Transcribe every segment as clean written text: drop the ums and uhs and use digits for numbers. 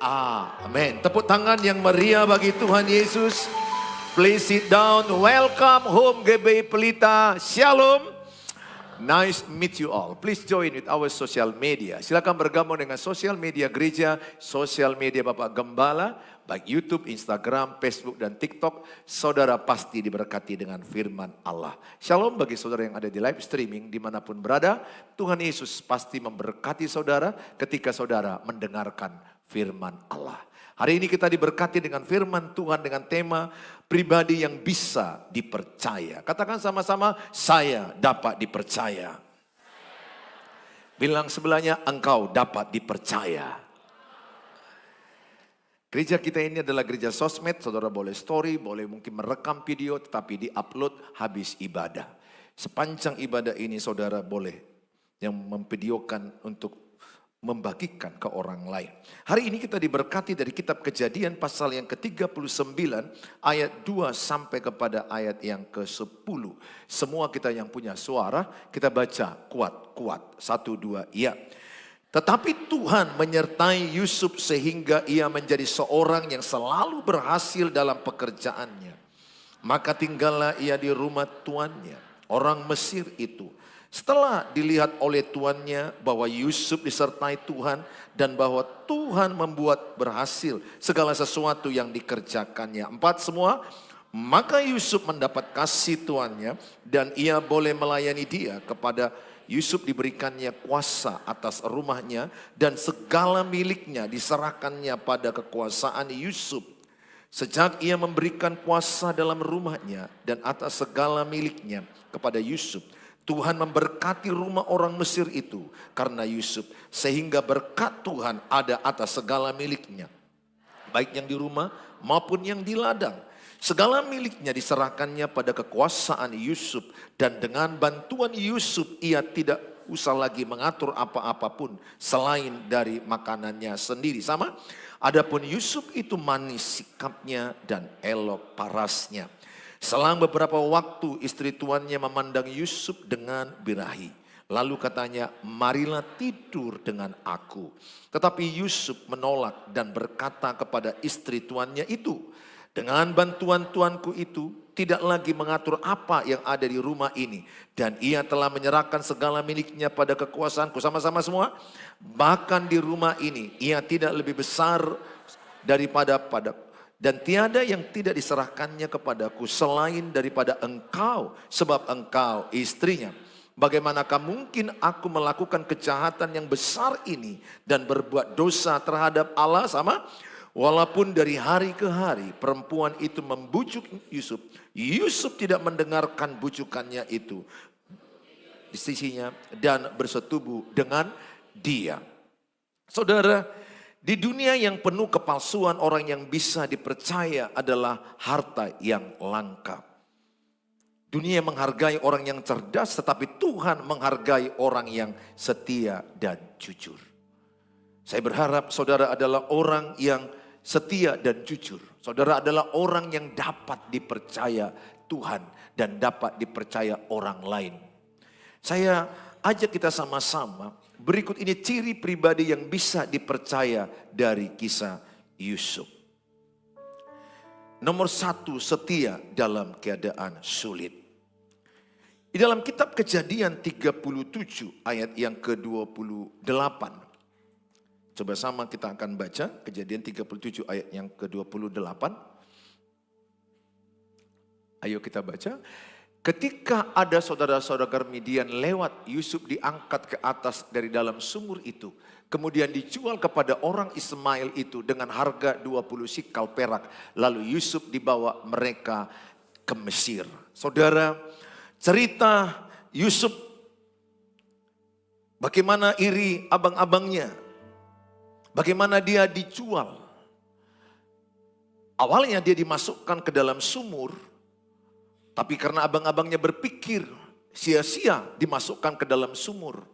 Amin. Tepuk tangan yang meriah bagi Tuhan Yesus. Please sit down. Welcome home GBI Pelita. Shalom. Nice meet you all. Please join with our social media. Silakan bergabung dengan sosial media gereja, sosial media Bapak Gembala, baik YouTube, Instagram, Facebook, dan TikTok. Saudara pasti diberkati dengan firman Allah. Shalom bagi saudara yang ada di live streaming dimanapun berada. Tuhan Yesus pasti memberkati saudara ketika saudara mendengarkan firman Allah. Hari ini kita diberkati dengan firman Tuhan dengan tema pribadi yang bisa dipercaya. Katakan sama-sama, saya dapat dipercaya. Bilang sebelahnya, engkau dapat dipercaya. Gereja kita ini adalah gereja sosmed, saudara boleh story, boleh mungkin merekam video, tetapi di-upload habis ibadah. Sepanjang ibadah ini saudara boleh yang memvideokan untuk membagikan ke orang lain. Hari ini kita diberkati dari kitab Kejadian pasal yang ke-39 ayat 2 sampai kepada ayat yang ke-10. Semua kita yang punya suara kita baca kuat-kuat. 1, 2, ya. Tetapi Tuhan menyertai Yusuf sehingga ia menjadi seorang yang selalu berhasil dalam pekerjaannya. Maka tinggallah ia di rumah tuannya, orang Mesir itu. Setelah dilihat oleh tuannya bahwa Yusuf disertai Tuhan dan bahwa Tuhan membuat berhasil segala sesuatu yang dikerjakannya. 4 semua. Maka Yusuf mendapat kasih tuannya dan ia boleh melayani dia. Kepada Yusuf diberikannya kuasa atas rumahnya dan segala miliknya diserahkannya pada kekuasaan Yusuf. Sejak ia memberikan kuasa dalam rumahnya dan atas segala miliknya kepada Yusuf, Tuhan memberkati rumah orang Mesir itu karena Yusuf. Sehingga berkat Tuhan ada atas segala miliknya. Baik yang di rumah maupun yang di ladang. Segala miliknya diserahkannya pada kekuasaan Yusuf. Dan dengan bantuan Yusuf ia tidak usah lagi mengatur apa-apapun selain dari makanannya sendiri. Sama, adapun Yusuf itu manis sikapnya dan elok parasnya. Selang beberapa waktu istri tuannya memandang Yusuf dengan birahi. Lalu katanya, marilah tidur dengan aku. Tetapi Yusuf menolak dan berkata kepada istri tuannya itu, dengan bantuan tuanku itu tidak lagi mengatur apa yang ada di rumah ini. Dan ia telah menyerahkan segala miliknya pada kekuasaanku. Sama-sama semua. Bahkan di rumah ini ia tidak lebih besar daripada dan tiada yang tidak diserahkannya kepadaku selain daripada engkau, sebab engkau istrinya. Bagaimanakah mungkin aku melakukan kejahatan yang besar ini dan berbuat dosa terhadap Allah? Sama, walaupun dari hari ke hari perempuan itu membujuk Yusuf, Yusuf tidak mendengarkan bujukannya itu di sisinya dan bersetubuh dengan dia. Saudara, di dunia yang penuh kepalsuan, orang yang bisa dipercaya adalah harta yang langka. Dunia menghargai orang yang cerdas, tetapi Tuhan menghargai orang yang setia dan jujur. Saya berharap saudara adalah orang yang setia dan jujur. Saudara adalah orang yang dapat dipercaya Tuhan dan dapat dipercaya orang lain. Saya ajak kita sama-sama. Berikut ini ciri pribadi yang bisa dipercaya dari kisah Yusuf. Nomor 1, setia dalam keadaan sulit. Di dalam kitab Kejadian 37 ayat yang ke-28. Coba sama kita akan baca Kejadian 37 ayat yang ke-28. Ayo kita baca. Ketika ada saudara-saudara Midian lewat, Yusuf diangkat ke atas dari dalam sumur itu. Kemudian dijual kepada orang Ismail itu dengan harga 20 sikal perak. Lalu Yusuf dibawa mereka ke Mesir. Saudara, cerita Yusuf bagaimana iri abang-abangnya. Bagaimana dia dijual. Awalnya dia dimasukkan ke dalam sumur. Tapi karena abang-abangnya berpikir sia-sia dimasukkan ke dalam sumur.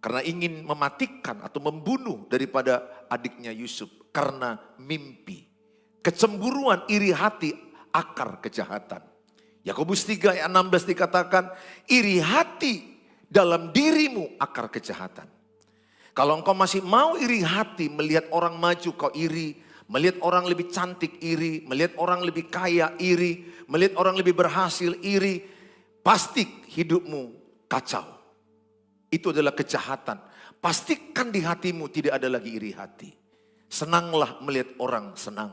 Karena ingin mematikan atau membunuh daripada adiknya Yusuf. Karena mimpi. Kecemburuan, iri hati, akar kejahatan. Yakobus 3 ayat 16 dikatakan, iri hati dalam dirimu akar kejahatan. Kalau engkau masih mau iri hati, melihat orang maju kau iri, melihat orang lebih cantik iri, melihat orang lebih kaya iri, melihat orang lebih berhasil iri, pasti hidupmu kacau. Itu adalah kejahatan. Pastikan di hatimu tidak ada lagi iri hati. Senanglah melihat orang senang.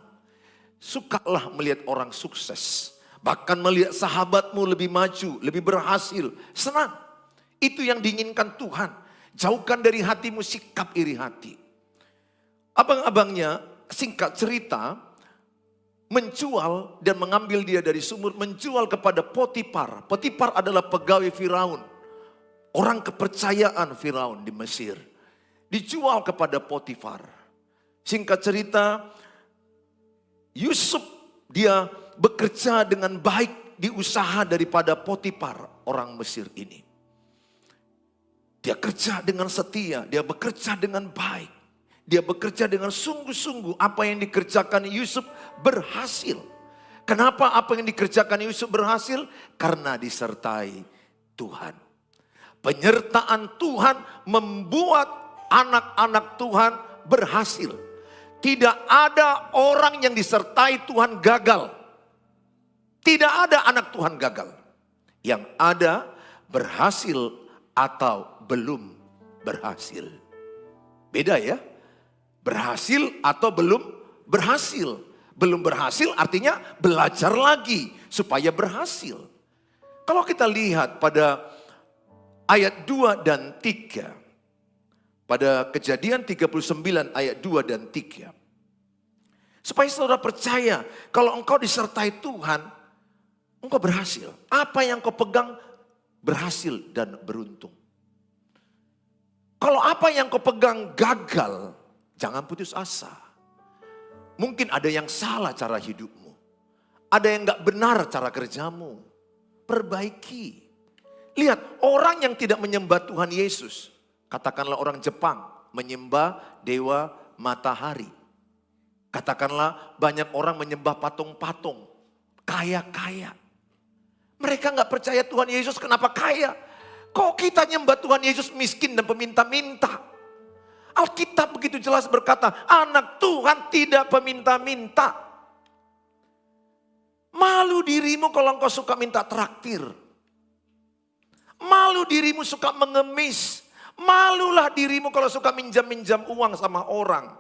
Sukalah melihat orang sukses. Bahkan melihat sahabatmu lebih maju, lebih berhasil. Senang. Itu yang diinginkan Tuhan. Jauhkan dari hatimu sikap iri hati. Abang-abangnya singkat cerita menjual dan mengambil dia dari sumur, menjual kepada Potifar. Potifar adalah pegawai Firaun. Orang kepercayaan Firaun di Mesir. Dijual kepada Potifar. Singkat cerita, Yusuf dia bekerja dengan baik di usaha daripada Potifar orang Mesir ini. Dia kerja dengan setia, dia bekerja dengan baik. Dia bekerja dengan sungguh-sungguh. Apa yang dikerjakan Yusuf berhasil. Kenapa apa yang dikerjakan Yusuf berhasil? Karena disertai Tuhan. Penyertaan Tuhan membuat anak-anak Tuhan berhasil. Tidak ada orang yang disertai Tuhan gagal. Tidak ada anak Tuhan gagal. Yang ada berhasil atau belum berhasil. Beda ya. Berhasil atau belum berhasil. Belum berhasil artinya belajar lagi supaya berhasil. Kalau kita lihat pada ayat 2 dan 3. Pada Kejadian 39 ayat 2 dan 3. Supaya saudara percaya kalau engkau disertai Tuhan, engkau berhasil. Apa yang kau pegang berhasil dan beruntung. Kalau apa yang kau pegang gagal, jangan putus asa. Mungkin ada yang salah cara hidupmu. Ada yang gak benar cara kerjamu. Perbaiki. Lihat, orang yang tidak menyembah Tuhan Yesus, katakanlah orang Jepang, menyembah dewa matahari. Katakanlah banyak orang menyembah patung-patung, kaya-kaya. Mereka gak percaya Tuhan Yesus, kenapa kaya? Kok kita nyembah Tuhan Yesus miskin dan peminta-minta? Alkitab begitu jelas berkata, anak Tuhan tidak peminta-minta. Malu dirimu kalau engkau suka minta traktir. Malu dirimu suka mengemis. Malulah dirimu kalau suka minjam-minjam uang sama orang.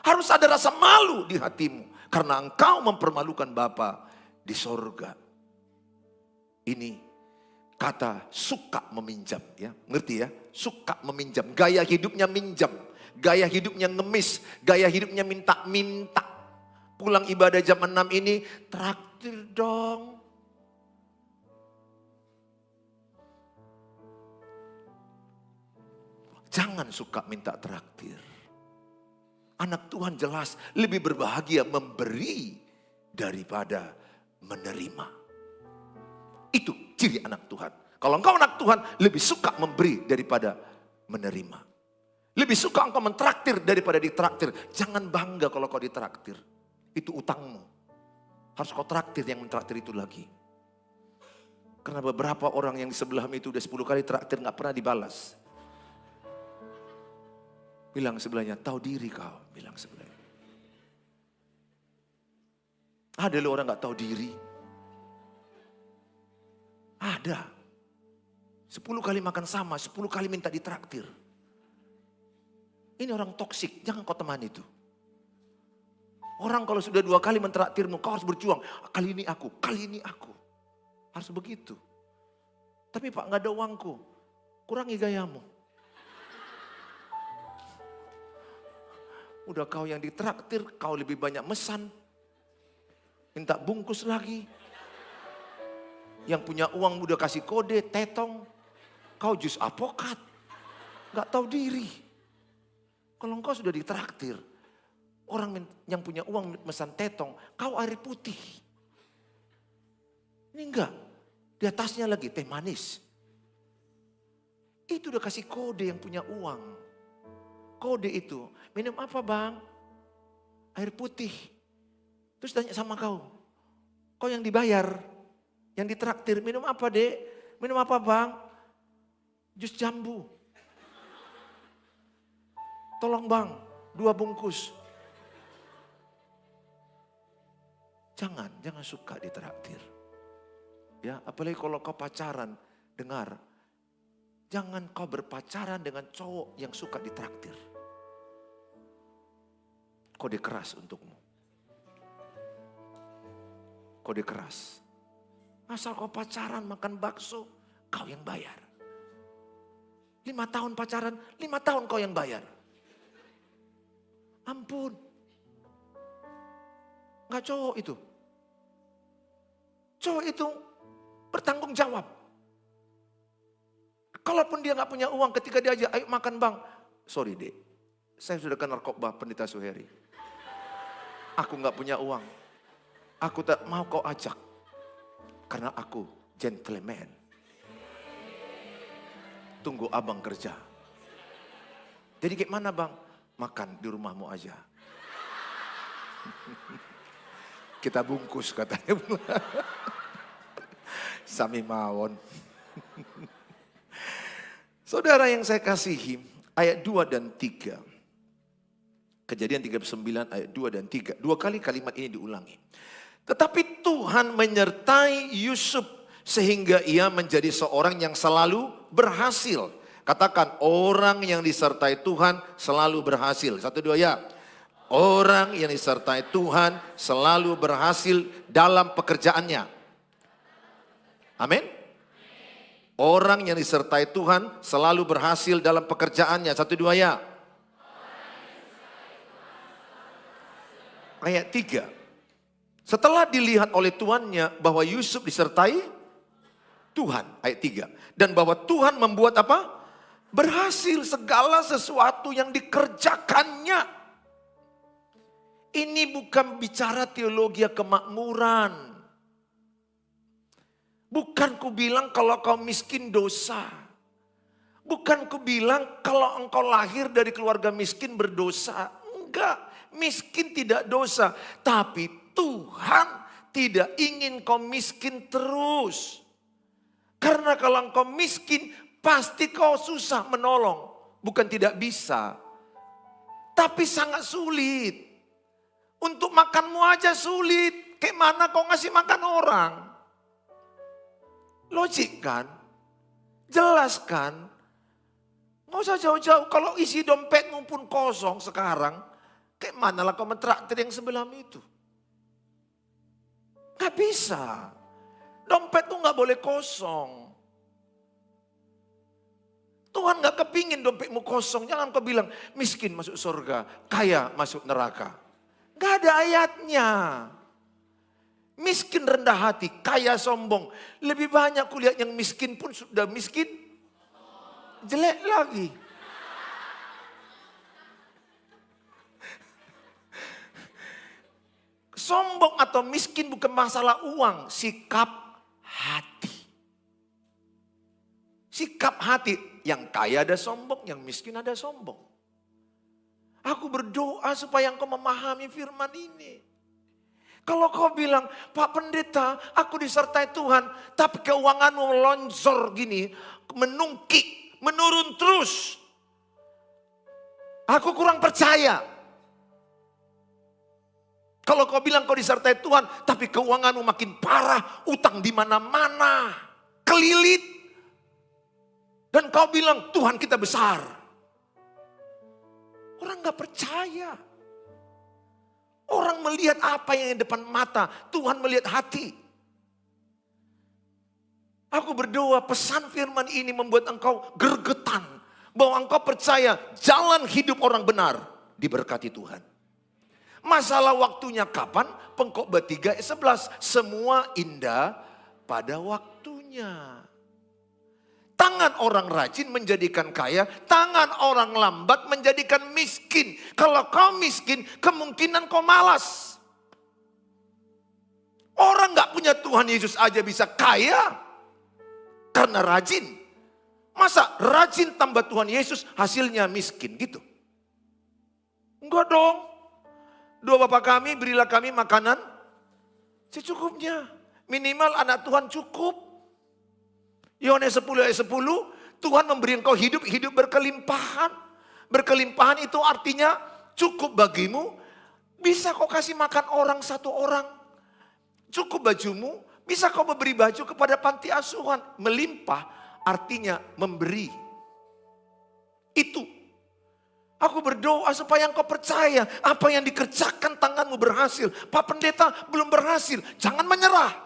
Harus ada rasa malu di hatimu. Karena engkau mempermalukan Bapa di sorga. Ini kata suka meminjam ya. Ngerti ya? Suka meminjam. Gaya hidupnya minjam. Gaya hidupnya ngemis. Gaya hidupnya minta-minta. Pulang ibadah jam 6 ini, traktir dong. Jangan suka minta traktir. Anak Tuhan jelas lebih berbahagia memberi daripada menerima. Itu ciri anak Tuhan. Kalau engkau anak Tuhan lebih suka memberi daripada menerima. Lebih suka engkau mentraktir daripada ditraktir. Jangan bangga kalau kau ditraktir. Itu utangmu. Harus kau traktir yang mentraktir itu lagi. Karena beberapa orang yang di sebelahmu itu udah 10 kali traktir gak pernah dibalas. Bilang sebelahnya, tahu diri kau. Bilang sebelahnya. Ada lo orang gak tahu diri. Ada. 10 kali makan sama, 10 kali minta ditraktir. Ini orang toksik, jangan kau teman itu. Orang kalau sudah 2 kali mentraktirmu, kau harus berjuang. Kali ini aku, kali ini aku. Harus begitu. Tapi Pak gak ada uangku, kurangi gayamu. Udah kau yang ditraktir, kau lebih banyak mesan. Minta bungkus lagi. Yang punya uang udah kasih kode, tetong. Kau jus apokat. Gak tahu diri. Kalau engkau sudah ditraktir. Orang yang punya uang mesan tetong, kau air putih. Ini enggak. Di atasnya lagi teh manis. Itu udah kasih kode yang punya uang. Kode itu, minum apa bang? Air putih. Terus tanya sama kau. Kau yang dibayar, yang ditraktir, minum apa dek? Minum apa bang? Jus jambu. Tolong bang, 2 bungkus. Jangan suka ditraktir. Ya, apalagi kalau kau pacaran, dengar. Jangan kau berpacaran dengan cowok yang suka ditraktir. Kode keras untukmu. Kode keras. Asal kau pacaran makan bakso, kau yang bayar. 5 tahun pacaran, 5 tahun kau yang bayar. Ampun. Enggak cowok itu. Cowok itu bertanggung jawab. Kalaupun dia nggak punya uang ketika dia aja, ayo makan bang. Sorry dek, saya sudah kenal khotbah Pendeta Suheri. Aku nggak punya uang. Aku tak mau kau ajak. Karena aku gentleman. Tunggu abang kerja. Jadi kayak mana bang? Makan di rumahmu aja. Kita bungkus katanya. Sami mawon. Saudara yang saya kasihi, ayat 2 dan 3. Kejadian 39 ayat 2 dan 3. 2 kali kalimat ini diulangi. Tetapi Tuhan menyertai Yusuf sehingga ia menjadi seorang yang selalu berhasil. Katakan, orang yang disertai Tuhan selalu berhasil. 1, 2 ya. Orang yang disertai Tuhan selalu berhasil dalam pekerjaannya. Amin. Orang yang disertai Tuhan selalu berhasil dalam pekerjaannya. 1, 2 ya. Ayat 3. Setelah dilihat oleh tuannya bahwa Yusuf disertai Tuhan. Ayat 3. Dan bahwa Tuhan membuat apa? Berhasil segala sesuatu yang dikerjakannya. Ini bukan bicara teologi kemakmuran. Bukan ku bilang kalau kau miskin dosa. Bukan ku bilang kalau engkau lahir dari keluarga miskin berdosa. Enggak, miskin tidak dosa. Tapi Tuhan tidak ingin kau miskin terus. Karena kalau engkau miskin pasti kau susah menolong. Bukan tidak bisa. Tapi sangat sulit. Untuk makanmu aja sulit. Kayak mana kau ngasih makan orang? Logik kan? Jelas kan? Nggak usah jauh-jauh. Kalau isi dompetmu pun kosong sekarang. Kayak mana lah kau mentraktir yang sebelah itu? Nggak bisa. Dompet tuh nggak boleh kosong. Tuhan nggak kepingin dompetmu kosong. Jangan kau bilang miskin masuk surga, kaya masuk neraka. Nggak ada ayatnya. Miskin rendah hati, kaya sombong. Lebih banyak kulihat yang miskin pun sudah miskin. Jelek lagi. Sombong atau miskin bukan masalah uang, sikap hati. Sikap hati, yang kaya ada sombong, yang miskin ada sombong. Aku berdoa supaya engkau memahami firman ini. Kalau kau bilang, Pak Pendeta, aku disertai Tuhan, tapi keuanganmu melonjor gini, menungkik, menurun terus. Aku kurang percaya. Kalau kau bilang kau disertai Tuhan, tapi keuanganmu makin parah, utang di mana-mana, kelilit. Dan kau bilang, Tuhan kita besar. Orang gak percaya. Orang melihat apa yang di depan mata, Tuhan melihat hati. Aku berdoa pesan firman ini membuat engkau gergetan. Bahwa engkau percaya jalan hidup orang benar diberkati Tuhan. Masalah waktunya kapan? Pengkhotbah 3 ayat 11. Semua indah pada waktunya. Tangan orang rajin menjadikan kaya, tangan orang lambat menjadikan miskin. Kalau kau miskin, kemungkinan kau malas. Orang gak punya Tuhan Yesus aja bisa kaya karena rajin. Masa rajin tambah Tuhan Yesus hasilnya miskin gitu? Enggak dong. Doa Bapa kami, berilah kami makanan secukupnya. Minimal anak Tuhan cukup. Yohanes 10 ayat 10, Tuhan memberi engkau hidup berkelimpahan. Berkelimpahan itu artinya cukup bagimu, bisa kau kasih makan orang satu orang. Cukup bajumu, bisa kau memberi baju kepada panti asuhan. Melimpah artinya memberi. Itu. Aku berdoa supaya engkau percaya apa yang dikerjakan tanganmu berhasil. Pak Pendeta belum berhasil, jangan menyerah.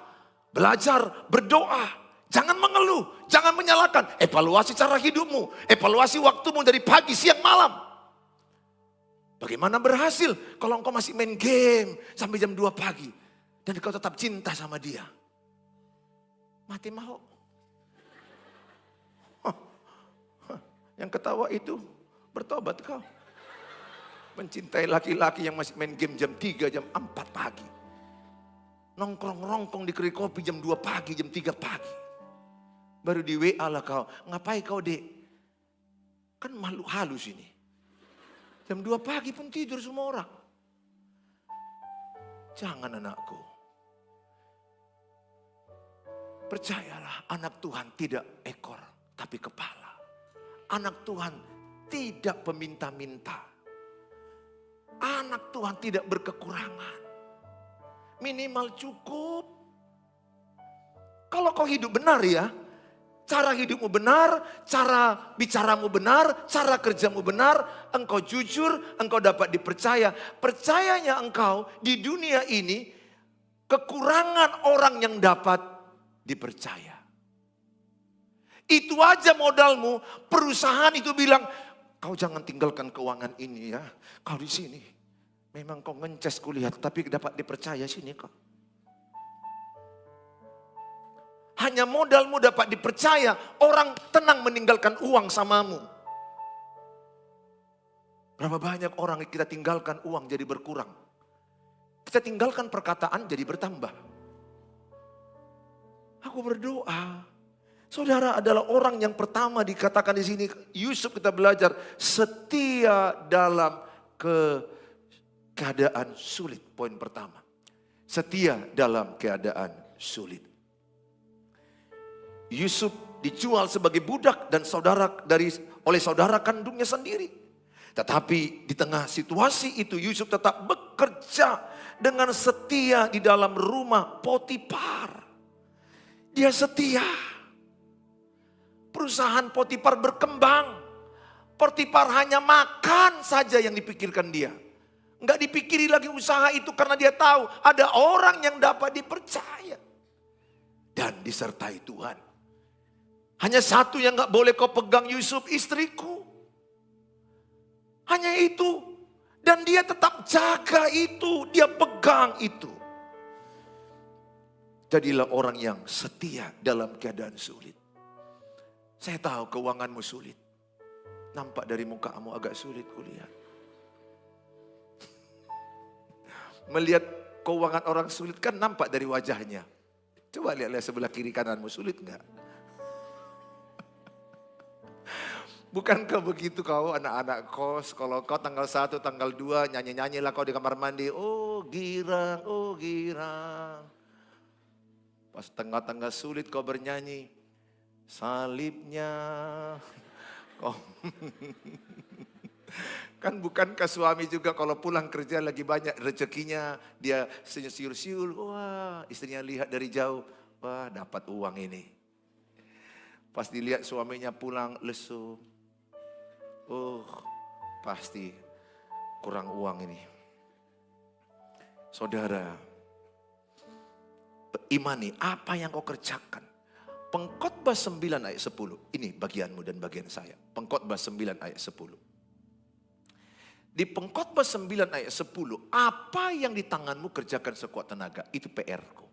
Belajar, berdoa, jangan mengeluh, jangan menyalahkan. Evaluasi cara hidupmu, evaluasi waktumu dari pagi, siang, malam. Bagaimana berhasil kalau engkau masih main game sampai jam 2 pagi. Dan kau tetap cinta sama dia. Mati mau. Yang ketawa itu bertobat kau. Mencintai laki-laki yang masih main game jam 3, jam 4 pagi. Nongkrong-nongkrong di kedai kopi jam 2 pagi, jam 3 pagi. Baru di WA lah kau. Ngapain kau dek? Kan makhluk halus ini. Jam 2 pagi pun tidur semua orang. Jangan anakku. Percayalah, anak Tuhan tidak ekor, tapi kepala. Anak Tuhan tidak peminta-minta. Anak Tuhan tidak berkekurangan. Minimal cukup. Kalau kau hidup benar ya, cara hidupmu benar, cara bicaramu benar, cara kerjamu benar, engkau jujur, engkau dapat dipercaya. Percayanya engkau di dunia ini, kekurangan orang yang dapat dipercaya. Itu aja modalmu, perusahaan itu bilang, kau jangan tinggalkan keuangan ini ya. Kau di sini, memang kau ngences kulihat, tapi dapat dipercaya sini kok. Hanya modalmu dapat dipercaya, orang tenang meninggalkan uang samamu. Berapa banyak orang yang kita tinggalkan uang jadi berkurang. Kita tinggalkan perkataan jadi bertambah. Aku berdoa, saudara adalah orang yang pertama dikatakan di sini. Yusuf kita belajar setia dalam keadaan sulit. Poin pertama, setia dalam keadaan sulit. Yusuf dijual sebagai budak dan oleh saudara kandungnya sendiri. Tetapi di tengah situasi itu Yusuf tetap bekerja dengan setia di dalam rumah Potifar. Dia setia. Perusahaan Potifar berkembang. Potifar hanya makan saja yang dipikirkan dia. Enggak dipikiri lagi usaha itu karena dia tahu ada orang yang dapat dipercaya. Dan disertai Tuhan. Hanya satu yang enggak boleh kau pegang Yusuf, istriku. Hanya itu. Dan dia tetap jaga itu, dia pegang itu. Jadilah orang yang setia dalam keadaan sulit. Saya tahu keuanganmu sulit. Nampak dari mukamu agak sulit kulihat. Melihat keuangan orang sulit kan nampak dari wajahnya. Coba lihat sebelah kiri kananmu, sulit enggak? Bukankah begitu kau anak-anak kos, kalau kau tanggal 1, tanggal 2 nyanyi-nyanyilah kau di kamar mandi. Oh girang, oh girang. Pas tengah-tengah sulit kau bernyanyi. Salibnya. Oh. Kan bukankah suami juga kalau pulang kerja lagi banyak rezekinya. Dia siul-siul. Wah istrinya lihat dari jauh. Wah dapat uang ini. Pas dilihat suaminya pulang lesu. Oh pasti kurang uang ini. Saudara, imani apa yang kau kerjakan. Pengkhotbah 9 ayat 10. Ini bagianmu dan bagian saya. Pengkhotbah 9 ayat 10. Di Pengkhotbah 9 ayat 10. Apa yang di tanganmu kerjakan sekuat tenaga. Itu PR-ku.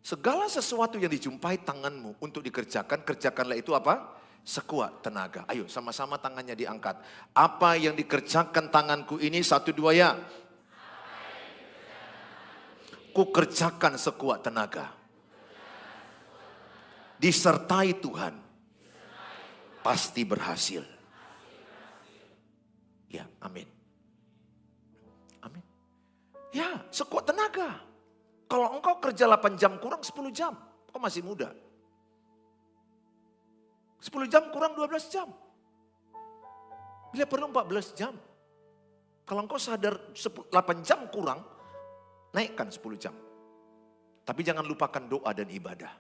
Segala sesuatu yang dijumpai tanganmu untuk dikerjakan. Kerjakanlah itu apa? Sekuat tenaga. Ayo sama-sama tangannya diangkat. Apa yang dikerjakan tanganku ini 1, 2 ya. Ku kerjakan sekuat tenaga. Disertai Tuhan. Pasti berhasil. Ya, amin. Amin. Ya, sekuat tenaga. Kalau engkau kerja 8 jam kurang 10 jam. Engkau masih muda. 10 jam kurang 12 jam. Bila perlu 14 jam. Kalau engkau sadar 8 jam kurang, naikkan 10 jam. Tapi jangan lupakan doa dan ibadah.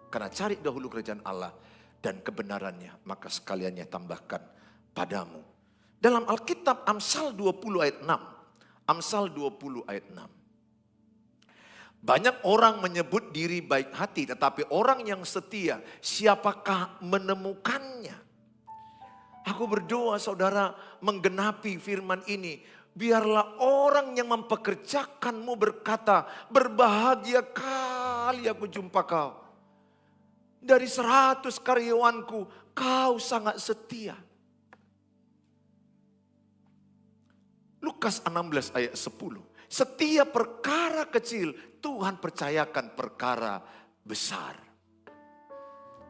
Karena cari dahulu kerajaan Allah dan kebenarannya, maka sekaliannya tambahkan padamu. Dalam Alkitab Amsal 20 ayat 6. Amsal 20 ayat 6. Banyak orang menyebut diri baik hati, tetapi orang yang setia, siapakah menemukannya? Aku berdoa saudara menggenapi firman ini. Biarlah orang yang mempekerjakanmu berkata, berbahagia kali aku jumpa kau. Dari 100 karyawanku, kau sangat setia. Lukas 16 ayat 10. Setiap perkara kecil, Tuhan percayakan perkara besar.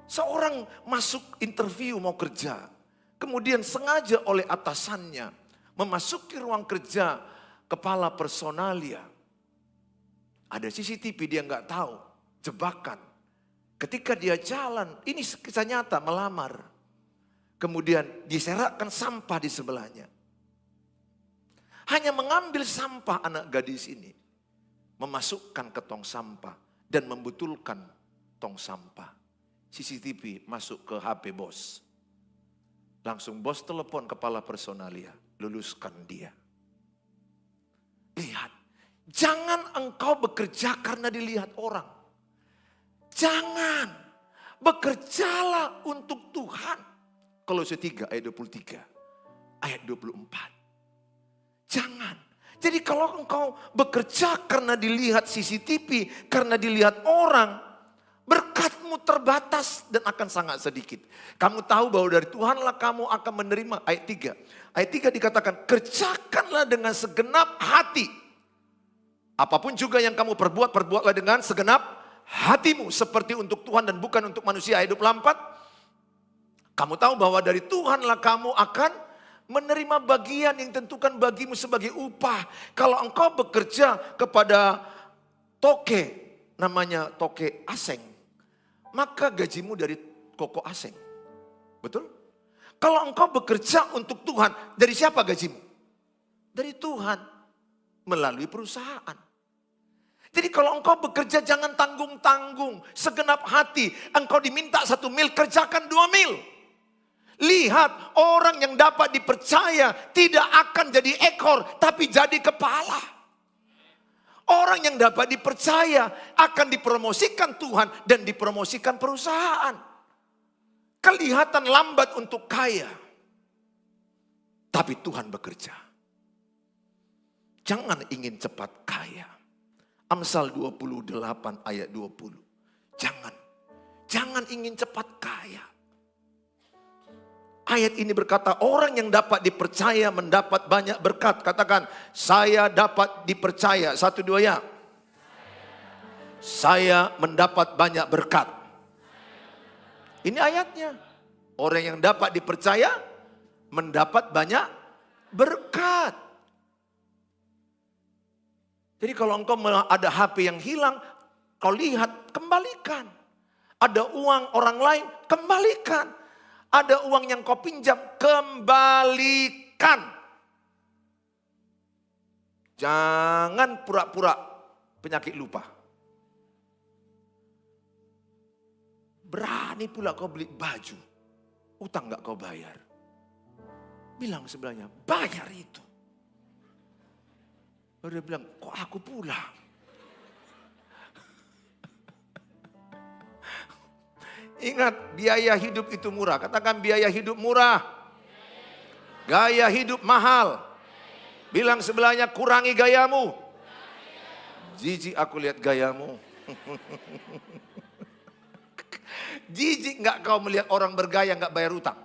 Seorang masuk interview mau kerja. Kemudian sengaja oleh atasannya memasuki ruang kerja kepala personalia. Ada CCTV dia nggak tahu, jebakan. Ketika dia jalan, ini kisah nyata melamar. Kemudian diserakkan sampah di sebelahnya. Hanya mengambil sampah anak gadis ini. Memasukkan ke tong sampah dan membetulkan tong sampah. CCTV masuk ke HP bos. Langsung bos telepon kepala personalia, luluskan dia. Lihat, jangan engkau bekerja karena dilihat orang. Jangan, bekerjalah untuk Tuhan. Kolose 3 ayat 23, ayat 24. Jangan. Jadi kalau engkau bekerja karena dilihat CCTV, karena dilihat orang, berkatmu terbatas dan akan sangat sedikit. Kamu tahu bahwa dari Tuhanlah kamu akan menerima. Ayat 3. Ayat 3 dikatakan, kerjakanlah dengan segenap hati. Apapun juga yang kamu perbuat, perbuatlah dengan segenap hatimu. Seperti untuk Tuhan dan bukan untuk manusia. Ayat 24. Kamu tahu bahwa dari Tuhanlah kamu akan menerima bagian yang tentukan bagimu sebagai upah. Kalau engkau bekerja kepada toke, namanya toke asing, maka gajimu dari koko asing. Betul? Kalau engkau bekerja untuk Tuhan, dari siapa gajimu? Dari Tuhan, melalui perusahaan. Jadi kalau engkau bekerja jangan tanggung-tanggung, segenap hati. Engkau diminta 1 mil, kerjakan 2 mil. Lihat, orang yang dapat dipercaya tidak akan jadi ekor, tapi jadi kepala. Orang yang dapat dipercaya akan dipromosikan Tuhan dan dipromosikan perusahaan. Kelihatan lambat untuk kaya, tapi Tuhan bekerja. Jangan ingin cepat kaya. Amsal 28 ayat 20. Jangan ingin cepat kaya. Ayat ini berkata, orang yang dapat dipercaya mendapat banyak berkat. Katakan, saya dapat dipercaya. 1, 2 ya. Saya mendapat banyak berkat. Ini ayatnya. Orang yang dapat dipercaya mendapat banyak berkat. Jadi kalau engkau ada HP yang hilang, kau lihat, kembalikan. Ada uang orang lain, kembalikan. Ada uang yang kau pinjam, kembalikan. Jangan pura-pura penyakit lupa. Berani pula kau beli baju, utang gak kau bayar. Bilang sebelahnya, bayar itu. Lalu dia bilang, kok aku pula? Ingat, biaya hidup itu murah. Katakan biaya hidup murah. Gaya hidup mahal. Bilang sebelahnya, kurangi gayamu. Jijik aku lihat gayamu. Jijik gak kau melihat orang bergaya gak bayar utang?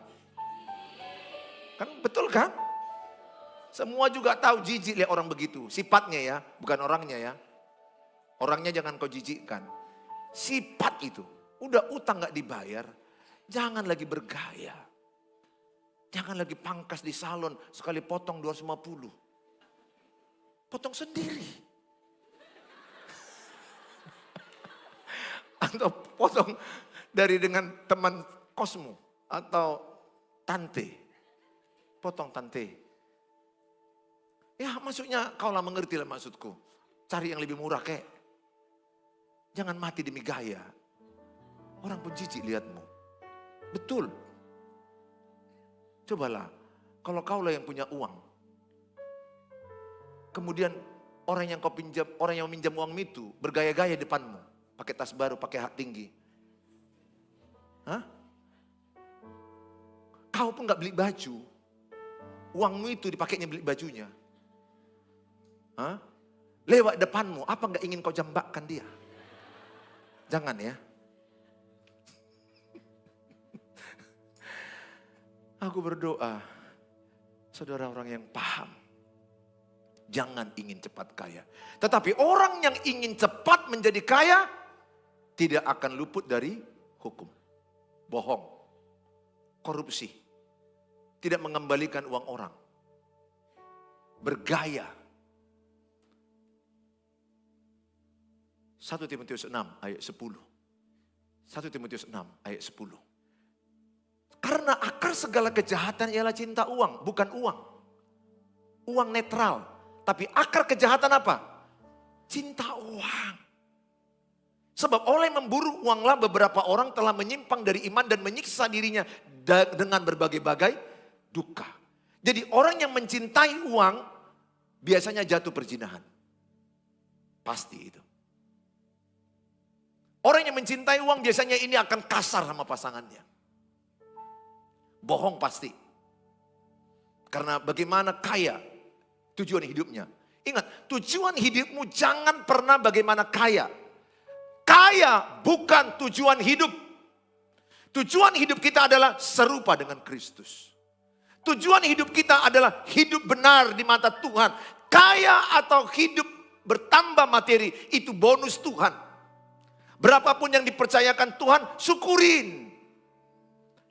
Kan betul kan? Semua juga tahu jijik lihat orang begitu. Sifatnya ya, bukan orangnya ya. Orangnya jangan kau jijikkan. Sifat itu. Udah utang gak dibayar, jangan lagi bergaya. Jangan lagi pangkas di salon, sekali potong 250. Potong sendiri. Atau potong dari dengan teman kosmu atau tante. Potong tante. Ya maksudnya kaulah mengerti lah maksudku. Cari yang lebih murah kek. Jangan mati demi gaya. Orang pun jijik lihatmu. Betul. Cobalah, kalau kaulah yang punya uang. Kemudian orang yang minjam uang itu bergaya-gaya depanmu. Pakai tas baru, pakai hak tinggi. Hah? Kau pun gak beli baju. Uangmu itu dipakainya beli bajunya. Hah? Lewat depanmu, apa gak ingin kau jambakkan dia? Jangan ya. Aku berdoa, saudara orang yang paham. Jangan ingin cepat kaya. Tetapi orang yang ingin cepat menjadi kaya, tidak akan luput dari hukum. Bohong, korupsi, tidak mengembalikan uang orang. Bergaya. 1 Timotius 6 ayat 10. 1 Timotius 6 ayat 10. Karena akar segala kejahatan ialah cinta uang, bukan uang. Uang netral. Tapi akar kejahatan apa? Cinta uang. Sebab oleh memburu uanglah beberapa orang telah menyimpang dari iman dan menyiksa dirinya dengan berbagai-bagai duka. Jadi orang yang mencintai uang biasanya jatuh perzinahan. Pasti itu. Orang yang mencintai uang biasanya ini akan kasar sama pasangannya. Bohong pasti. Karena bagaimana kaya tujuan hidupnya. Ingat, tujuan hidupmu jangan pernah bagaimana kaya. Kaya bukan tujuan hidup. Tujuan hidup kita adalah serupa dengan Kristus. Tujuan hidup kita adalah hidup benar di mata Tuhan. Kaya atau hidup bertambah materi itu bonus Tuhan. Berapapun yang dipercayakan Tuhan, syukurin.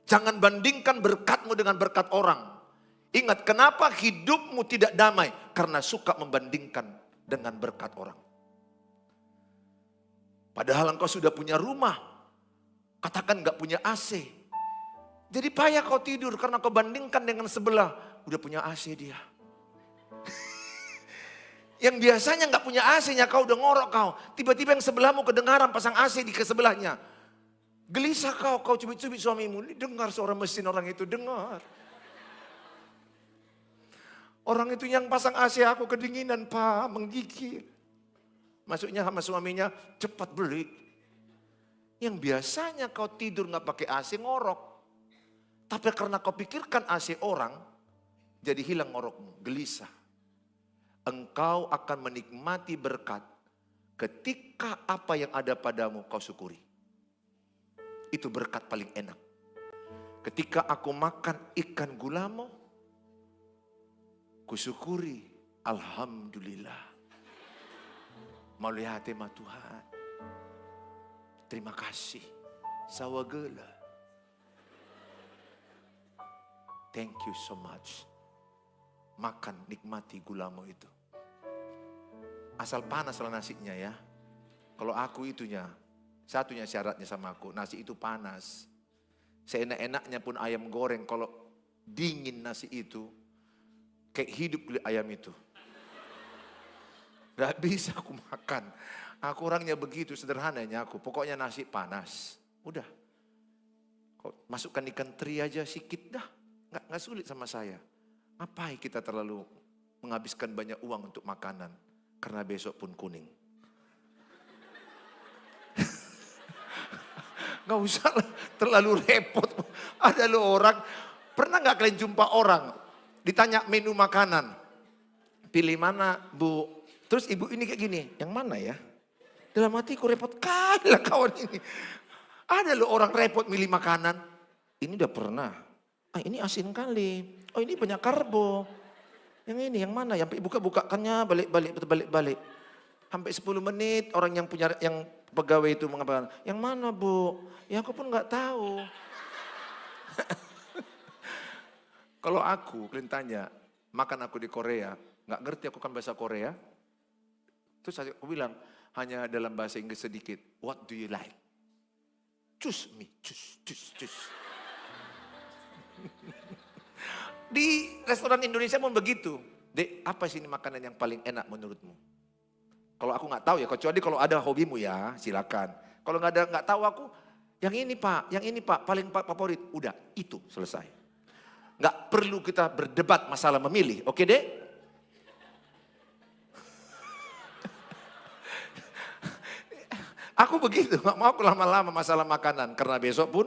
Jangan bandingkan berkatmu dengan berkat orang. Ingat, kenapa hidupmu tidak damai? Karena suka membandingkan dengan berkat orang. Padahal engkau sudah punya rumah. Katakan gak punya AC. Jadi payah kau tidur karena kau bandingkan dengan sebelah. Udah punya AC dia. Yang biasanya gak punya AC-nya kau udah ngorok kau. Tiba-tiba yang sebelahmu kedengaran pasang AC di sebelahnya. Gelisah kau cubit-cubit suamimu. Dengar suara mesin orang itu, dengar. Orang itu yang pasang AC aku kedinginan Pak, menggigil. Masuknya sama suaminya, cepat beli. Yang biasanya kau tidur gak pakai AC ngorok. Tapi karena kau pikirkan AC orang, jadi hilang ngorokmu, gelisah. Engkau akan menikmati berkat ketika apa yang ada padamu kau syukuri. Itu berkat paling enak. Ketika aku makan ikan gulamo, kusyukuri, alhamdulillah. Melalui hati Tuhan. Terima kasih. Sawagela. Thank you so much. Makan, nikmati gulamo itu. Asal panas lah nasinya ya. Kalau aku itunya, satunya syaratnya sama aku, nasi itu panas. Seenak-enaknya pun ayam goreng, kalau dingin nasi itu, kayak hidup kulit ayam itu. Gak bisa aku makan. Aku orangnya begitu sederhananya aku. Pokoknya nasi panas. Udah. Kok masukkan ikan teri aja sedikit dah. Gak sulit sama saya. Ngapain kita terlalu menghabiskan banyak uang untuk makanan. Karena besok pun kuning. Gak usah lah, terlalu repot. Ada lo orang, pernah gak kalian jumpa orang, ditanya menu makanan. Pilih mana Bu? Terus ibu ini kayak gini, yang mana ya? Dalam hatiku repot kali lah kawan ini. Ada lo orang repot milih makanan. Ini udah pernah. Ini asin kali. Oh ini banyak karbo. Yang ini yang mana? Yang buka-bukakannya balik-balik. Sampai 10 menit orang yang punya yang pegawai itu mengatakan, yang mana Bu? Ya aku pun nggak tahu. Kalau aku, kalian tanya, makan aku di Korea, nggak ngerti aku kan bahasa Korea. Terus aku bilang, hanya dalam bahasa Inggris sedikit. What do you like? Choose me, choose. Di restoran Indonesia pun begitu. Dek, apa sih ini makanan yang paling enak menurutmu? Kalau aku nggak tahu ya, kecuali kalau ada hobimu ya, silakan. Kalau nggak tahu aku, yang ini pak, paling favorit. Udah, itu selesai. Nggak perlu kita berdebat masalah memilih, oke dek? Aku begitu, nggak mau aku lama-lama masalah makanan, karena besok pun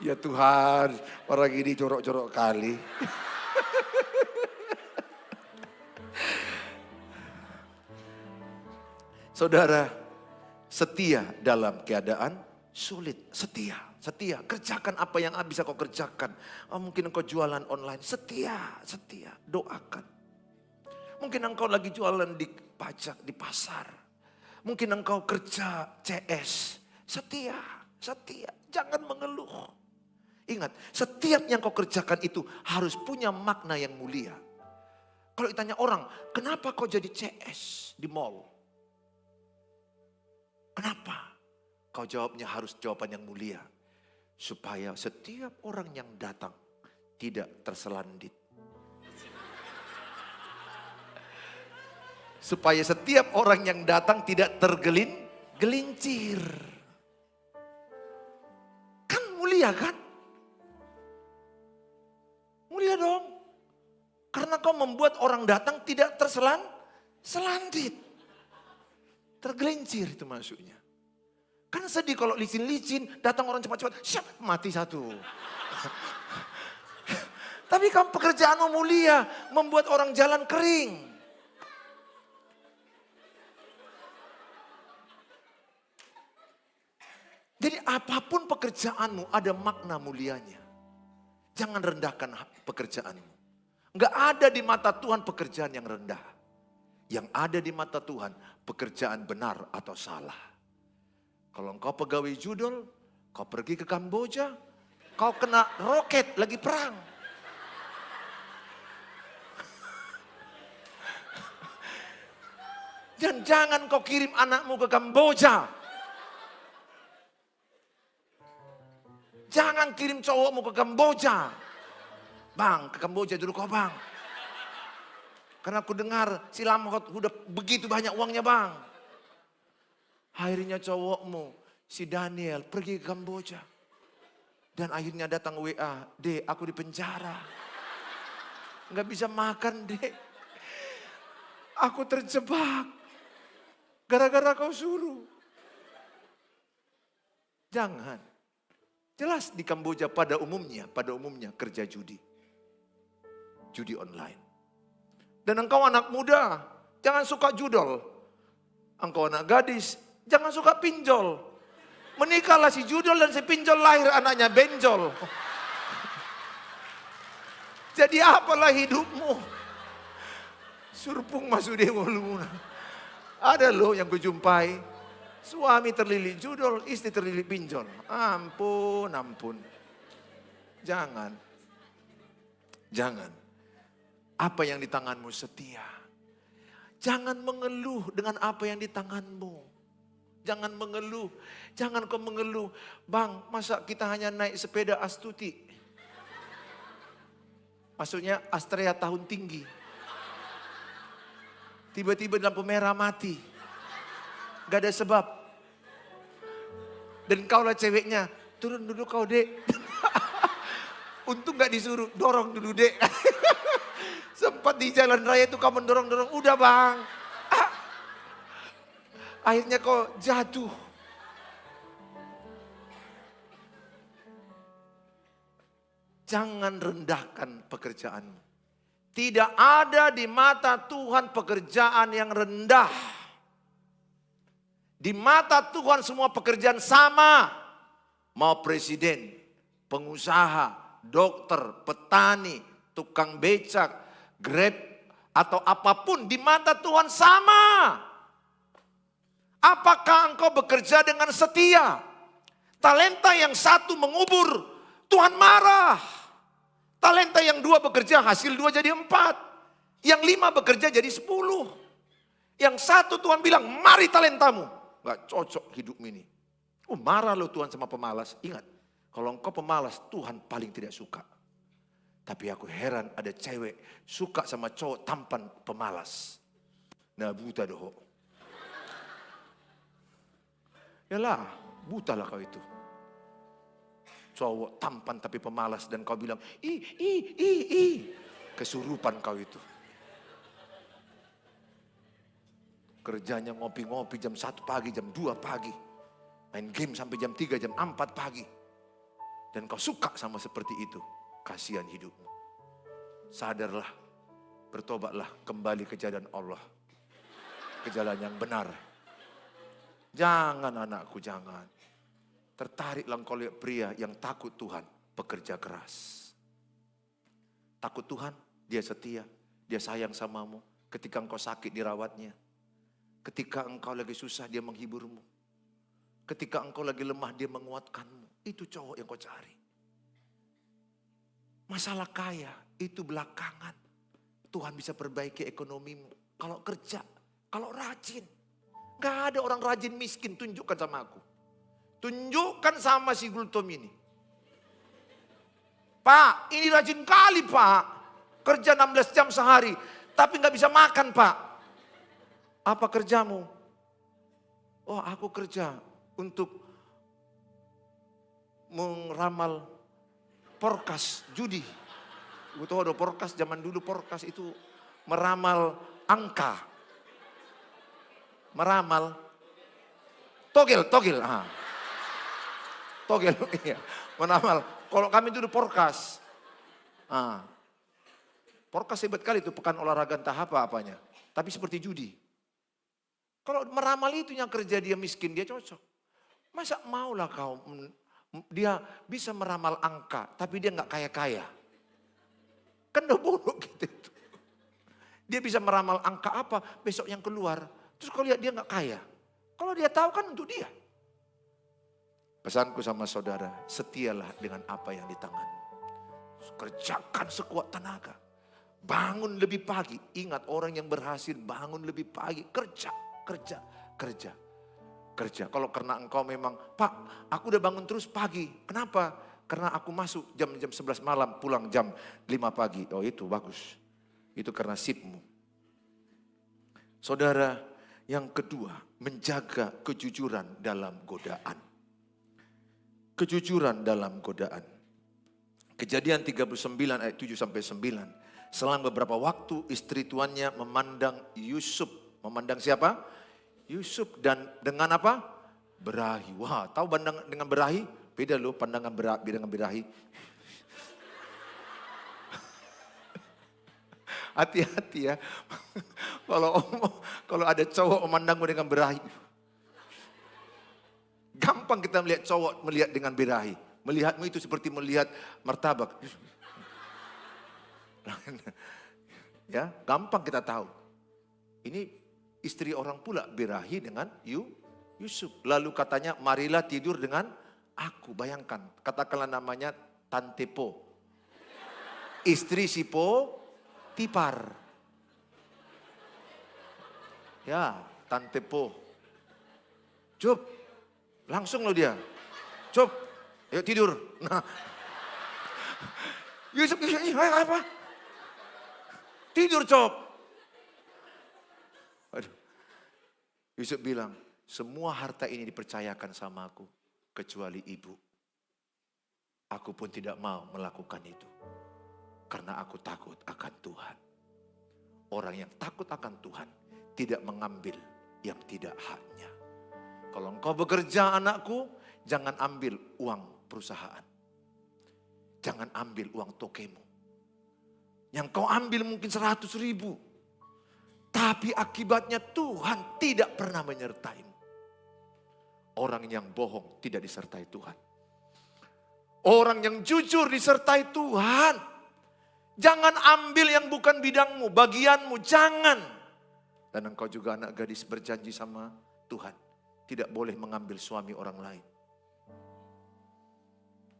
ya Tuhan, orang ini jorok-jorok kali. Saudara, setia dalam keadaan sulit. Setia. Kerjakan apa yang bisa kau kerjakan. Mungkin engkau jualan online, setia. Doakan. Mungkin engkau lagi jualan di pajak, di pasar. Mungkin engkau kerja CS, setia. Jangan mengeluh. Ingat, setiap yang kau kerjakan itu harus punya makna yang mulia. Kalau ditanya orang, kenapa kau jadi CS di mall? Kenapa? Kau jawabnya harus jawaban yang mulia. Supaya setiap orang yang datang tidak terselandit. Supaya setiap orang yang datang tidak tergelincir. Kan mulia kan? Mulia dong. Karena kau membuat orang datang tidak terselandit. Tergelincir itu maksudnya. Kan sedih kalau licin-licin, datang orang cepat-cepat, siap, mati satu. Tapi kamu pekerjaanmu mulia, membuat orang jalan kering. Jadi apapun pekerjaanmu ada makna mulianya. Jangan rendahkan pekerjaanmu. Enggak ada di mata Tuhan pekerjaan yang rendah. Yang ada di mata Tuhan pekerjaan benar atau salah. Kalau engkau pegawai judul, kau pergi ke Kamboja, kau kena roket lagi perang. Dan jangan kau kirim anakmu ke Kamboja. Jangan kirim cowokmu ke Kamboja. Bang, ke Kamboja dulu kau bang. Karena aku dengar si Lamhot udah begitu banyak uangnya bang. Akhirnya cowokmu, si Daniel pergi ke Kamboja. Dan akhirnya datang WA, Dek aku di penjara. Gak bisa makan Dek. Aku terjebak. Gara-gara kau suruh. Jangan. Jelas di Kamboja pada umumnya kerja judi. Judi online. Dan engkau anak muda, jangan suka judol. Engkau anak gadis, jangan suka pinjol. Menikahlah si judol dan si pinjol, lahir anaknya benjol. Jadi apalah hidupmu? Surpung masudewo lumuna. Ada loh yang kujumpai. Suami terlilit judol, istri terlilit pinjol. Ampun. Jangan. Apa yang di tanganmu setia. Jangan mengeluh dengan apa yang di tanganmu. Jangan mengeluh. Jangan kau mengeluh. Bang, masa kita hanya naik sepeda Astuti? Maksudnya Astrea tahun tinggi. Tiba-tiba lampu merah mati. Gak ada sebab. Dan kaulah ceweknya. Turun dulu kau dek. Untung gak disuruh. Dorong dulu dek. Sempat di jalan raya itu kau mendorong-dorong. Udah bang. Akhirnya kau jatuh. Jangan rendahkan pekerjaanmu. Tidak ada di mata Tuhan pekerjaan yang rendah. Di mata Tuhan semua pekerjaan sama. Mau presiden, pengusaha, dokter, petani, tukang becak, Grab, atau apapun di mata Tuhan sama. Apakah engkau bekerja dengan setia? Talenta yang satu mengubur, Tuhan marah. Talenta yang dua bekerja, hasil dua jadi 4. Yang 5 bekerja jadi 10. Yang satu Tuhan bilang, mari talentamu. Gak cocok hidup ini. Marah loh Tuhan sama pemalas. Ingat, Kalau engkau pemalas, Tuhan paling tidak suka. Tapi aku heran ada cewek suka sama cowok tampan pemalas. Nah buta doh. Yalah, buta lah kau itu. Cowok tampan tapi pemalas dan kau bilang, ih. Kesurupan kau itu. Kerjanya ngopi-ngopi jam 1 pagi, jam 2 pagi. Main game sampai jam 3, jam 4 pagi. Dan kau suka sama seperti itu. Kasihan hidupmu. Sadarlah, bertobatlah kembali ke jalan Allah. Ke jalan yang benar. Jangan anakku, jangan. Tertariklah engkau lihat pria yang takut Tuhan, pekerja keras. Takut Tuhan, dia setia, dia sayang samamu. Ketika engkau sakit dirawatnya. Ketika engkau lagi susah dia menghiburmu. Ketika engkau lagi lemah dia menguatkanmu. Itu cowok yang kau cari. Masalah kaya itu belakangan. Tuhan bisa perbaiki ekonomimu. Kalau kerja, kalau rajin. Gak ada orang rajin miskin, tunjukkan sama aku. Tunjukkan sama si Gultom ini. Pak, ini rajin kali Pak. Kerja 16 jam sehari, tapi gak bisa makan Pak. Apa kerjamu? Oh aku kerja untuk meramal forecast judi. Gue tahu ada forecast, zaman dulu forecast itu meramal angka. Meramal. Togel. Togel, iya. Meramal. Kalau kami dulu forecast. Forecast hebat kali itu, pekan olahraga entah apa-apanya. Tapi seperti judi. Kalau meramal itu yang kerja dia miskin, dia cocok. Masa maulah kau, dia bisa meramal angka, tapi dia nggak kaya-kaya. Kan udah bodoh gitu. Dia bisa meramal angka apa, besok yang keluar. Terus kau lihat dia nggak kaya. Kalau dia tahu kan untuk dia. Pesanku sama saudara, setialah dengan apa yang di tanganmu. Kerjakan sekuat tenaga. Bangun lebih pagi. Ingat orang yang berhasil bangun lebih pagi. Kerja. Kalau karena engkau memang, Pak aku udah bangun terus pagi. Kenapa? Karena aku masuk jam 11 malam, pulang jam 5 pagi. Oh itu bagus. Itu karena sipmu. Saudara, yang kedua, menjaga kejujuran dalam godaan. Kejujuran dalam godaan. Kejadian 39 ayat 7 sampai 9. Selang beberapa waktu istri tuannya memandang Yusuf. Memandang siapa? Yusuf, dan dengan apa? Berahi. Wah, tahu pandang dengan berahi? Beda loh pandangan dengan berahi. Hati-hati ya. Kalau ada cowok memandangmu dengan berahi. Gampang kita melihat cowok melihat dengan birahi. Melihatmu itu seperti melihat martabak. Ya, gampang kita tahu. Ini istri orang pula birahi dengan Yusuf. Lalu katanya, marilah tidur dengan aku. Bayangkan, katakanlah namanya Tante Po. Istri si Potifar. Ya, Tante Po. Cup, langsung loh dia. Cup, ayo tidur. Nah, Yusuf, apa? Tidur, Cop. Aduh. Yusuf bilang, semua harta ini dipercayakan sama aku, kecuali ibu. Aku pun tidak mau melakukan itu. Karena aku takut akan Tuhan. Orang yang takut akan Tuhan tidak mengambil yang tidak haknya. Kalau engkau bekerja anakku, jangan ambil uang perusahaan. Jangan ambil uang tokemu. Yang kau ambil mungkin 100.000. Tapi akibatnya Tuhan tidak pernah menyertaimu. Orang yang bohong tidak disertai Tuhan. Orang yang jujur disertai Tuhan. Jangan ambil yang bukan bidangmu, bagianmu, jangan. Dan engkau juga anak gadis berjanji sama Tuhan. Tidak boleh mengambil suami orang lain.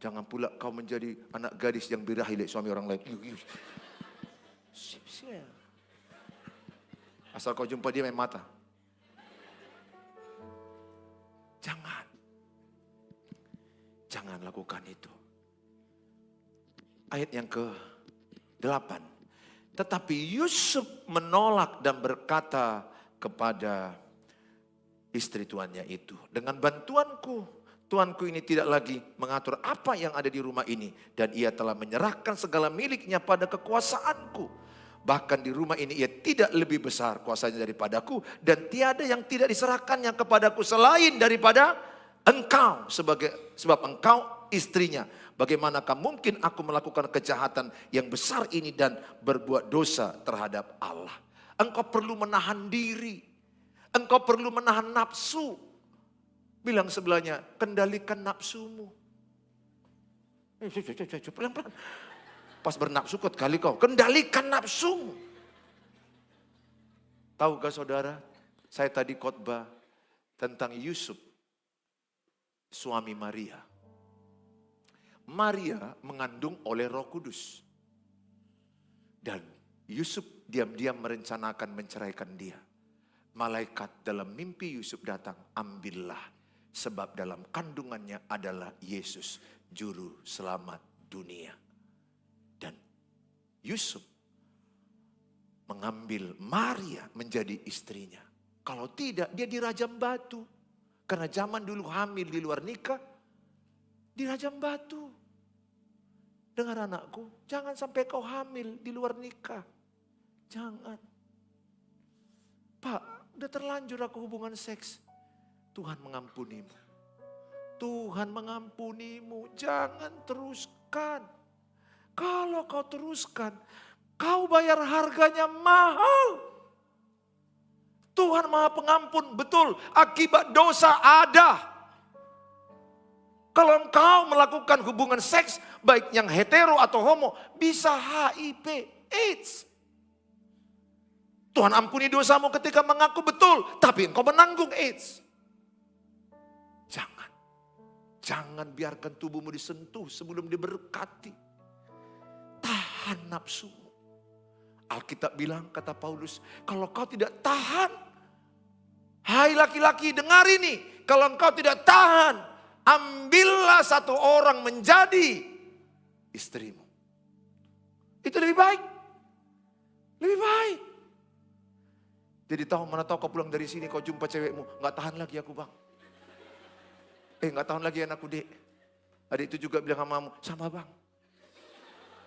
Jangan pula kau menjadi anak gadis yang birahi oleh suami orang lain. Asal kau jumpa dia main mata. Jangan lakukan itu. Ayat yang ke-8. Tetapi Yusuf menolak dan berkata kepada istri tuannya itu, dengan bantuanku, tuanku ini tidak lagi mengatur apa yang ada di rumah ini. Dan ia telah menyerahkan segala miliknya pada kekuasaanku. Bahkan di rumah ini ia tidak lebih besar kuasanya daripadaku. Dan tiada yang tidak diserahkannya kepadaku selain daripada engkau. Sebab engkau istrinya. Bagaimanakah mungkin aku melakukan kejahatan yang besar ini dan berbuat dosa terhadap Allah. Engkau perlu menahan diri. Engkau perlu menahan nafsu. Bilang sebelahnya, kendalikan nafsumu. Pelan-pelan. Pas bernafsu kot kali kau. Kendalikan nafsumu. Tahukah saudara, saya tadi khotbah tentang Yusuf, suami Maria. Maria mengandung oleh Roh Kudus. Dan Yusuf diam-diam merencanakan menceraikan dia. Malaikat dalam mimpi Yusuf datang, ambillah. Sebab dalam kandungannya adalah Yesus, juru selamat dunia. Dan Yusuf mengambil Maria menjadi istrinya. Kalau tidak, dia dirajam batu. Karena zaman dulu hamil di luar nikah, dirajam batu. Dengar anakku, jangan sampai kau hamil di luar nikah. Jangan. Pak, udah terlanjur aku hubungan seks. Tuhan mengampunimu. Tuhan mengampunimu. Jangan teruskan. Kalau kau teruskan, kau bayar harganya mahal. Tuhan Maha Pengampun, betul. Akibat dosa ada. Kalau engkau melakukan hubungan seks, baik yang hetero atau homo, bisa HIV, AIDS. Tuhan ampuni dosamu ketika mengaku betul, tapi engkau menanggung AIDS. Jangan biarkan tubuhmu disentuh sebelum diberkati. Tahan nafsumu. Alkitab bilang, kata Paulus, kalau kau tidak tahan, hai laki-laki dengar ini, kalau engkau tidak tahan, ambillah satu orang menjadi istrimu. Itu lebih baik. Lebih baik. Jadi mana tahu kau pulang dari sini kau jumpa cewekmu. Gak tahan lagi aku bang. Gak tahan lagi anakku dek. Adik itu juga bilang sama kamu, sama bang.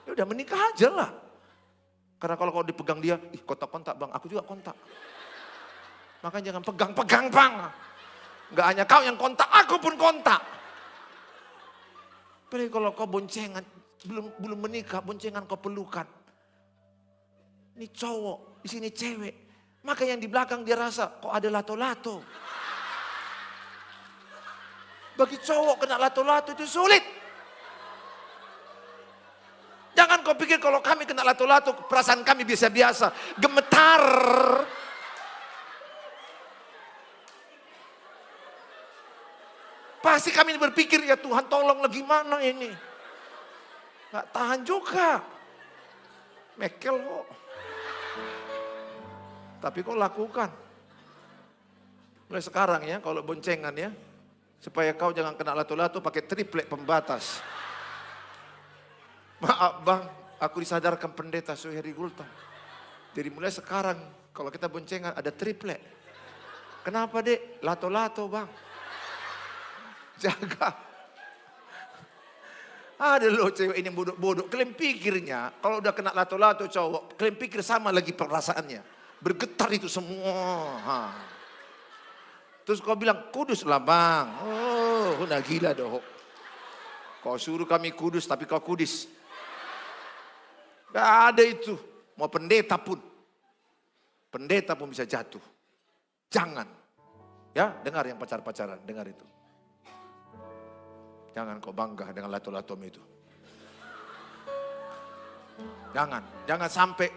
Ya udah menikah aja lah. Karena kalau kau dipegang dia, kontak-kontak bang, aku juga kontak. Makanya jangan pegang-pegang bang. Gak hanya kau yang kontak, aku pun kontak. Tapi kalau kau boncengan, belum menikah, boncengan kau pelukan. Ini cowok, di sini cewek. Maka yang di belakang dia rasa, kok ada lato-lato. Bagi cowok kena lato-lato itu sulit. Jangan kau pikir kalau kami kena lato-lato, perasaan kami biasa-biasa. Gemetar. Pasti kami berpikir, ya Tuhan tolonglah gimana ini. Gak tahan juga. Mekel kok. Tapi kok lakukan. Mulai sekarang ya, kalau boncengan ya. Supaya kau jangan kena lato-lato pakai triplek pembatas. Maaf bang, aku disadarkan pendeta Suheri Gultom. Jadi mulai sekarang, kalau kita boncengan ada triplek. Kenapa dek? Lato-lato bang. Jaga. Ada loh cewek ini yang bodoh-bodoh. Kalian pikirnya kalau udah kena lato-lato cowok, kalian pikir sama lagi perasaannya. Bergetar itu semua. Terus kau bilang, kudus lah bang. Oh, udah gila doh. Kau suruh kami kudus tapi kau kudis. Gak ada itu. Mau pendeta pun. Pendeta pun bisa jatuh. Jangan. Ya, dengar yang pacar-pacaran, dengar itu. Jangan kau bangga dengan lato-latom itu. Jangan sampai.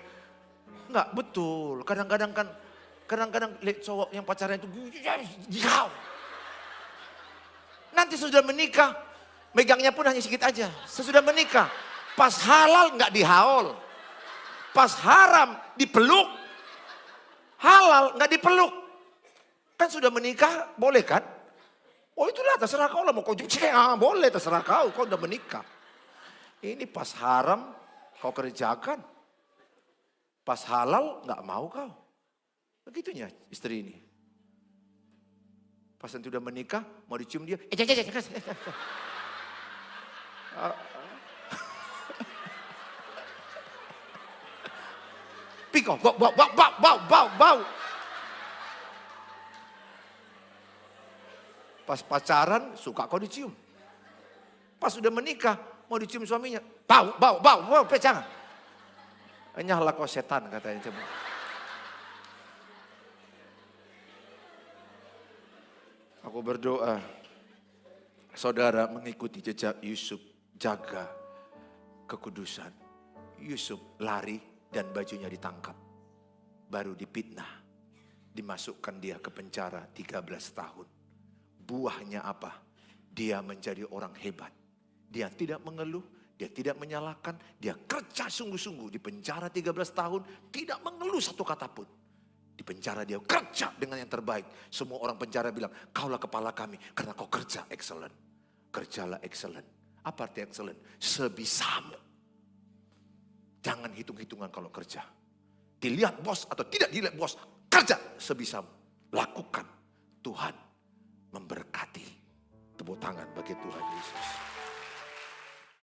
Enggak, betul. Kadang-kadang lihat cowok yang pacarnya itu. Nanti sudah menikah, megangnya pun hanya sedikit aja. Sesudah menikah, pas halal enggak dihaul. Pas haram dipeluk. Halal enggak dipeluk. Kan sudah menikah, boleh kan? Oh itulah terserah kau lah, mau kau boleh terserah kau udah menikah. Ini pas haram kau kerjakan, pas halal nggak mau kau. Begitunya istri ini. Pas nanti udah menikah, mau dicium dia, Piko, bau. Pas pacaran, suka kau dicium. Pas udah menikah, mau dicium suaminya. Bau, jangan. Nyala kau setan katanya. Coba. Aku berdoa, saudara mengikuti jejak Yusuf, jaga kekudusan. Yusuf lari dan bajunya ditangkap. Baru dipitnah, dimasukkan dia ke penjara 13 tahun. Buahnya apa? Dia menjadi orang hebat. Dia tidak mengeluh, dia tidak menyalahkan, dia kerja sungguh-sungguh di penjara 13 tahun, tidak mengeluh satu kata pun. Di penjara dia kerja dengan yang terbaik. Semua orang penjara bilang, kaulah kepala kami karena kau kerja excellent. Kerjalah excellent. Apa arti excellent? Sebisamu. Jangan hitung-hitungan kalau kerja. Dilihat bos atau tidak dilihat bos, kerja sebisamu. Lakukan. Tuhan memberkati. Tepuk tangan bagi Tuhan Yesus.